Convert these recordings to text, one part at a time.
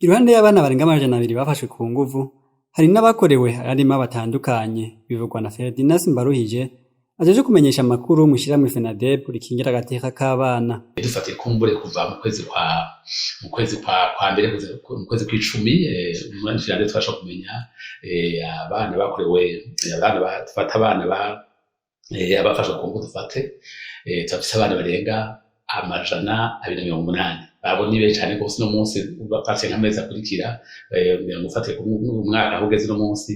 Iruhande y'abana barenga amajana abiri bafashwe ku nguvu, hari n'abakorewe ayandi mabi atandukanye, bivugwa na Ferdinand Simbaruhije ajeje kumenyesha amakuru mw'ishirahamwe FENADEB rikingira agateka k'abana. Dufatiye kumbure kuva mu kwezi kwa mbere mu kwezi kw'icumi umwanya FENADEB twasha kumenya abana bakorewe abana abafashwe ku nguvu turafise abana barenga amajana 280. Abo ni benshi cane gose no munsi bafashe nk'amezi akurikira ufatiye ku mwaka aho ugeze no munsi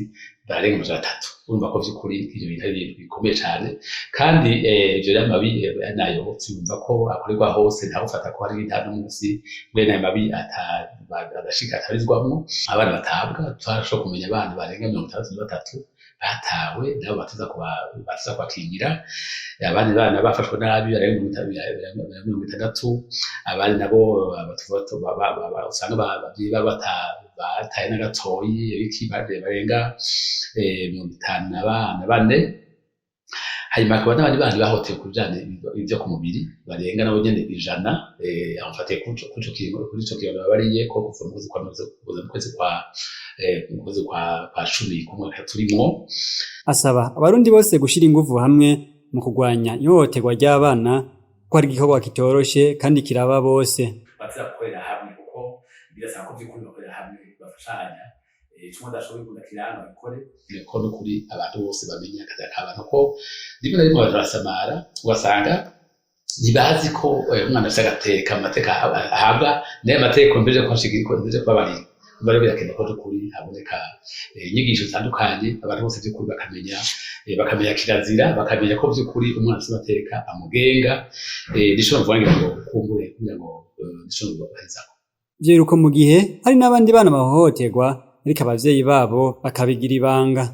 barenga amajana 3. Urumva ko vy'ukuri ivyo bintu ari ibintu bikomeye cane kandi ivyo rero amabi nayo twumva ko akorerwa hose ntawufata ko hari intano munsi bene ayo mabi adashika atarizwamwo abana batabwa twasho kumenya abana barenga 63 batawe nabo batuza kubakingira abandi bana bafashwe nabi barenga 60 abandi nabo usanga bataye n'agatoyi ibikibade barenga 54. Hanyuma akaba n'abandi bana bahotewe ku bijanye ivyo ku mubiri barenga nabo nyene 100 amufatiye kuri ico kintu babariye ko kuva mu kwezi kwa 10 kumwaka turimwo. Asaba abarundi bose gushira inguvu hamwe mu kurwanya ihohoterwa ry'abana ko ari igikorwa kitoroshe kandi kiraba bose. Batira gukorera hamwe kuko birasaba ko vy'ukuri bakorera hamwe bafashanya icuma dashoboye kudakirana bikore ko no kuri abantu bose bamenya akazi k'abantu ko rimwe na rimwe barasamara ugasanga ntibazi ko umwana afise amateka ahabwa nayo amategeko mbere ko ashigiriko mbere ko bari birakeneye ko tukuri haboneka inyigisho zitandukanye abantu bose vy'ukuri bakamenya kirazira bakamenya ko vy'ukuri umwana afise amateka amugenga rishobora kuvuga ngo kumbure kugira ngo rishobora kubahezako. Vyiruko mu gihe hari n'abandi bana bahohoterwa ariko abavyeyi babo bakabigira ibanga.